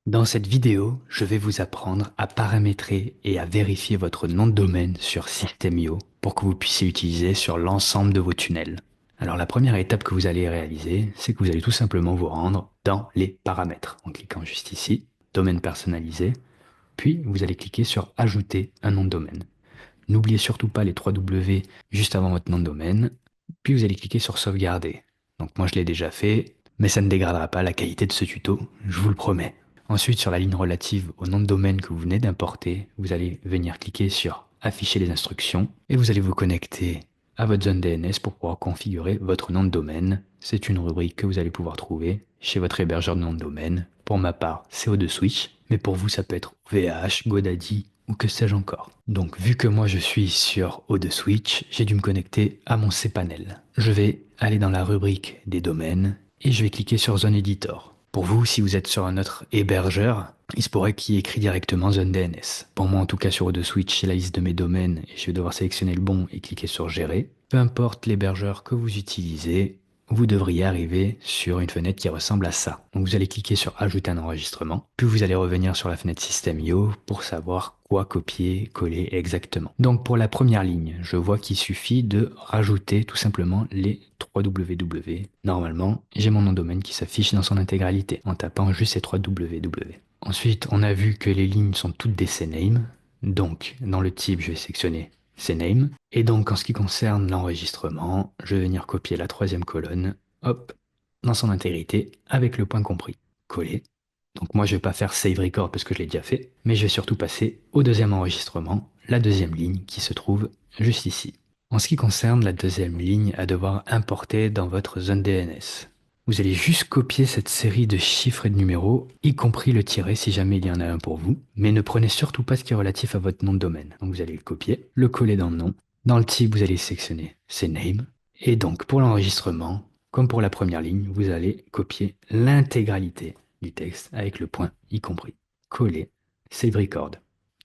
Dans cette vidéo, je vais vous apprendre à paramétrer et à vérifier votre nom de domaine sur System.io pour que vous puissiez utiliser sur l'ensemble de vos tunnels. Alors la première étape que vous allez réaliser, c'est que vous allez tout simplement vous rendre dans les paramètres en cliquant juste ici, domaine personnalisé, puis vous allez cliquer sur ajouter un nom de domaine. N'oubliez surtout pas les 3 W juste avant votre nom de domaine, puis vous allez cliquer sur sauvegarder. Donc moi je l'ai déjà fait, mais ça ne dégradera pas la qualité de ce tuto, je vous le promets. Ensuite, sur la ligne relative au nom de domaine que vous venez d'importer, vous allez venir cliquer sur afficher les instructions et vous allez vous connecter à votre zone DNS pour pouvoir configurer votre nom de domaine. C'est une rubrique que vous allez pouvoir trouver chez votre hébergeur de nom de domaine. Pour ma part, c'est O2Switch, mais pour vous, ça peut être VH, GoDaddy ou que sais-je encore. Donc, vu que moi je suis sur O2Switch, j'ai dû me connecter à mon cPanel. Je vais aller dans la rubrique des domaines et je vais cliquer sur Zone Editor. Pour vous, si vous êtes sur un autre hébergeur, il se pourrait qu'il y ait écrit directement Zone DNS. Pour moi, en tout cas, sur O2Switch, j'ai la liste de mes domaines et je vais devoir sélectionner le bon et cliquer sur Gérer. Peu importe l'hébergeur que vous utilisez, vous devriez arriver sur une fenêtre qui ressemble à ça. Donc vous allez cliquer sur Ajouter un enregistrement, puis vous allez revenir sur la fenêtre System.io pour savoir quoi copier, coller exactement. Donc pour la première ligne, je vois qu'il suffit de rajouter tout simplement les 3 www. Normalement, j'ai mon nom de domaine qui s'affiche dans son intégralité en tapant juste ces 3 www. Ensuite, on a vu que les lignes sont toutes des CNAME. Donc, dans le type, je vais sélectionner CNAME. Et donc, en ce qui concerne l'enregistrement, je vais venir copier la troisième colonne, hop, dans son intégrité, avec le point compris. Coller. Donc moi, je vais pas faire Save Record parce que je l'ai déjà fait, mais je vais surtout passer au deuxième enregistrement, la deuxième ligne qui se trouve juste ici. En ce qui concerne la deuxième ligne à devoir importer dans votre zone DNS, vous allez juste copier cette série de chiffres et de numéros, y compris le tiret si jamais il y en a un pour vous, mais ne prenez surtout pas ce qui est relatif à votre nom de domaine. Donc vous allez le copier, le coller dans le nom. Dans le type, vous allez sélectionner CNAME. Et donc pour l'enregistrement, comme pour la première ligne, vous allez copier l'intégralité du texte avec le point y compris. Coller, Save Record.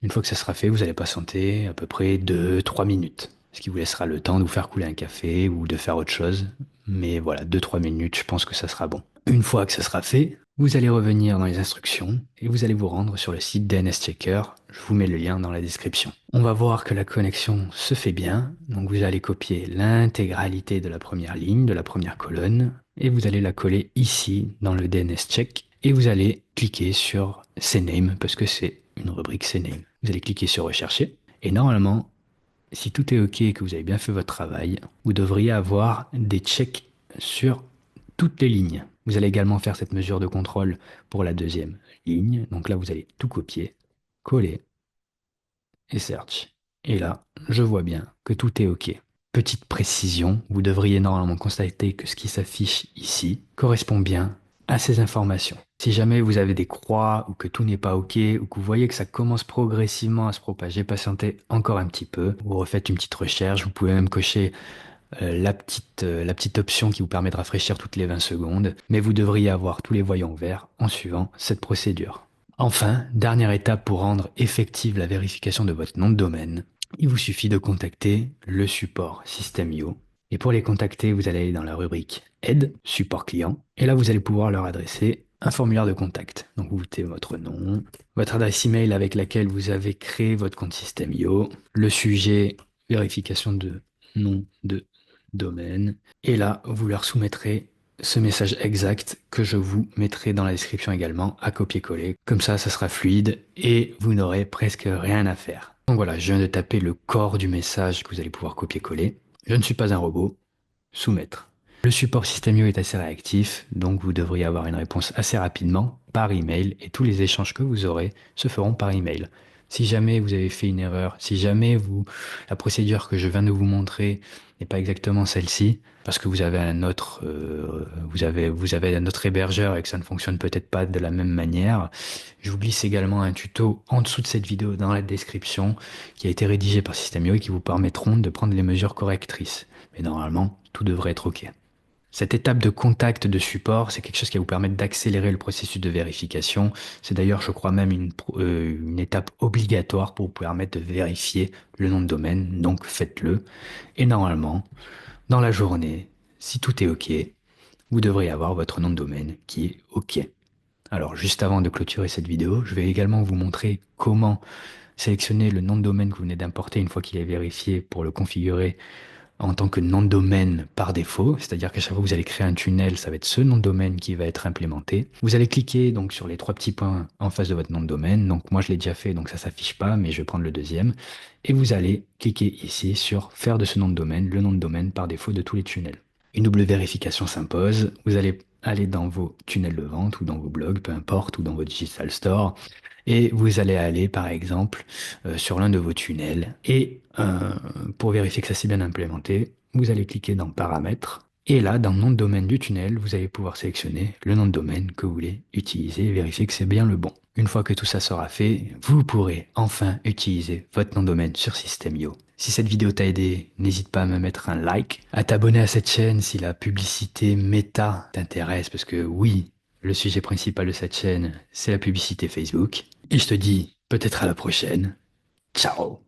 Une fois que ça sera fait, vous allez patienter à peu près 2-3 minutes, ce qui vous laissera le temps de vous faire couler un café ou de faire autre chose. Mais voilà, 2-3 minutes, je pense que ça sera bon. Une fois que ça sera fait, vous allez revenir dans les instructions et vous allez vous rendre sur le site DNS Checker. Je vous mets le lien dans la description. On va voir que la connexion se fait bien. Donc vous allez copier l'intégralité de la première ligne, de la première colonne, et vous allez la coller ici dans le DNS Check. Et vous allez cliquer sur CNAME parce que c'est une rubrique CNAME. Vous allez cliquer sur Rechercher. Et normalement, si tout est OK et que vous avez bien fait votre travail, vous devriez avoir des checks sur toutes les lignes. Vous allez également faire cette mesure de contrôle pour la deuxième ligne. Donc là, vous allez tout copier, coller et search. Et là, je vois bien que tout est OK. Petite précision, vous devriez normalement constater que ce qui s'affiche ici correspond bien à ces informations. Si jamais vous avez des croix ou que tout n'est pas OK ou que vous voyez que ça commence progressivement à se propager, patientez encore un petit peu. Vous refaites une petite recherche, vous pouvez même cocher la petite option qui vous permet de rafraîchir toutes les 20 secondes, mais vous devriez avoir tous les voyants verts en suivant cette procédure. Enfin, dernière étape pour rendre effective la vérification de votre nom de domaine, il vous suffit de contacter le support System.io. Et pour les contacter, vous allez aller dans la rubrique Aide, support client, et là vous allez pouvoir leur adresser un formulaire de contact. Donc vous mettez votre nom, votre adresse email avec laquelle vous avez créé votre compte System.io, le sujet vérification de nom de domaine, et là vous leur soumettrez ce message exact que je vous mettrai dans la description également à copier-coller. Comme ça sera fluide et vous n'aurez presque rien à faire. Donc voilà, je viens de taper le corps du message que vous allez pouvoir copier-coller. Je ne suis pas un robot. Soumettre. Le support System.io est assez réactif, donc vous devriez avoir une réponse assez rapidement par email et tous les échanges que vous aurez se feront par email. Si jamais vous avez fait une erreur, si jamais la procédure que je viens de vous montrer n'est pas exactement celle-ci, parce que vous avez un autre hébergeur et que ça ne fonctionne peut-être pas de la même manière, je vous glisse également un tuto en dessous de cette vidéo dans la description qui a été rédigé par System.io et qui vous permettront de prendre les mesures correctrices. Mais normalement, tout devrait être OK. Cette étape de contact de support, c'est quelque chose qui va vous permettre d'accélérer le processus de vérification. C'est d'ailleurs, je crois, même une étape obligatoire pour vous permettre de vérifier le nom de domaine. Donc, faites-le. Et normalement, dans la journée, si tout est OK, vous devrez avoir votre nom de domaine qui est OK. Alors, juste avant de clôturer cette vidéo, je vais également vous montrer comment sélectionner le nom de domaine que vous venez d'importer une fois qu'il est vérifié pour le configurer en tant que nom de domaine par défaut, c'est-à-dire qu'à chaque fois que vous allez créer un tunnel, ça va être ce nom de domaine qui va être implémenté. Vous allez cliquer donc sur les trois petits points en face de votre nom de domaine. Donc moi je l'ai déjà fait, donc ça s'affiche pas, mais je vais prendre le deuxième. Et vous allez cliquer ici sur faire de ce nom de domaine le nom de domaine par défaut de tous les tunnels. Une double vérification s'impose. Vous allez aller dans vos tunnels de vente ou dans vos blogs, peu importe, ou dans votre digital store. Et vous allez aller, par exemple, sur l'un de vos tunnels. Et pour vérifier que ça s'est bien implémenté, vous allez cliquer dans Paramètres. Et là, dans le nom de domaine du tunnel, vous allez pouvoir sélectionner le nom de domaine que vous voulez utiliser et vérifier que c'est bien le bon. Une fois que tout ça sera fait, vous pourrez enfin utiliser votre nom de domaine sur System.io. Si cette vidéo t'a aidé, n'hésite pas à me mettre un like, à t'abonner à cette chaîne si la publicité méta t'intéresse, parce que oui, le sujet principal de cette chaîne, c'est la publicité Facebook. Et je te dis peut-être à la prochaine. Ciao!